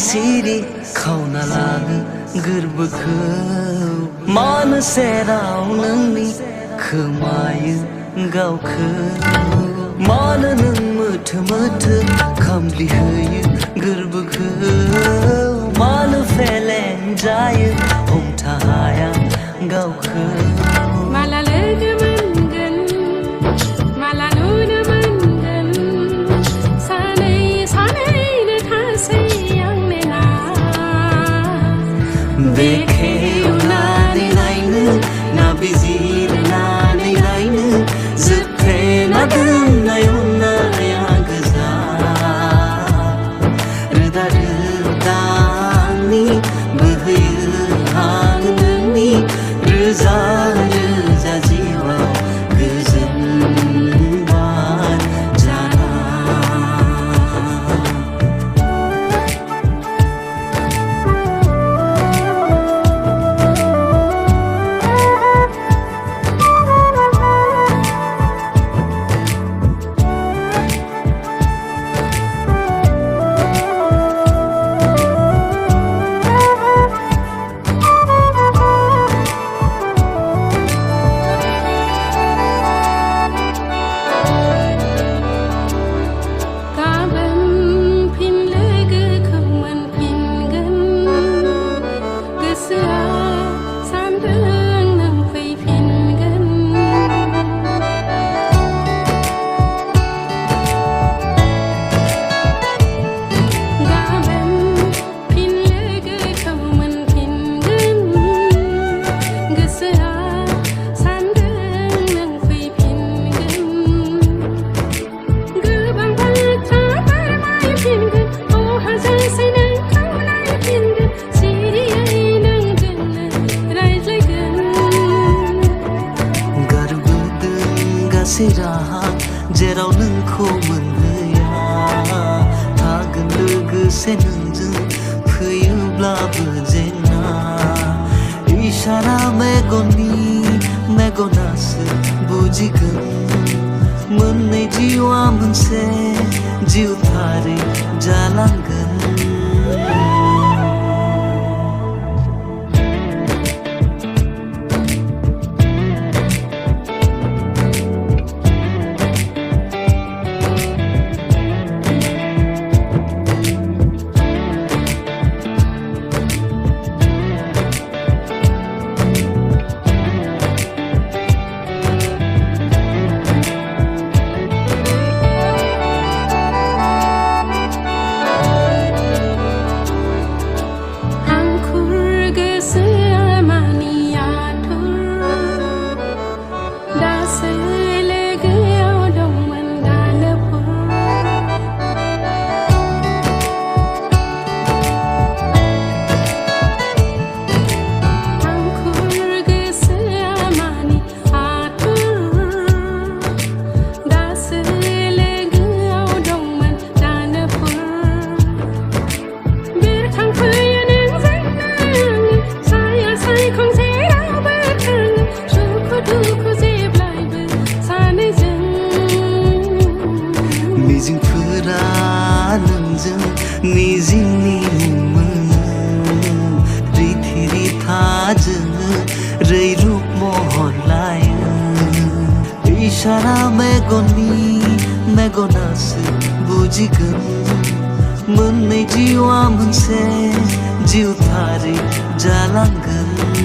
सिरि खावना लाङो गोरबोखौ मानो सेराव नोंनि खोमायो गावखौ मानो नों मोथो मोथो खामग्लिहोयो गोरबोखौ मानो फेलें जायो हमथा हाया गावखौ माला लोगो मोनगोन माला नुनो मोनगोन सानै सानैनो थासै आंनो ना बेखेवनानै नायनो ना बिजिरनानै नायनो जोबथेना दोननाय अननाया गोजा रोदा रोदानि बोहैयो हां नोंनि रोजा रोजा जिउआव गोजोन बार जाना राहा जेराव नोंखौ मोनहैया थागोन लोगोसे नोंजों फैयोब्लाबो जेंना इसारा मेगनासो बुजिगोन मोननै जिउआ मोनसे जिउथारै जालांगोन मिजिंनि मोनो रिथि रिथाजों रैरुप महर लायो इसारा मेगनासो बुजिगोन मोननै जिउआ मोनसे जिउथारै जालांगोन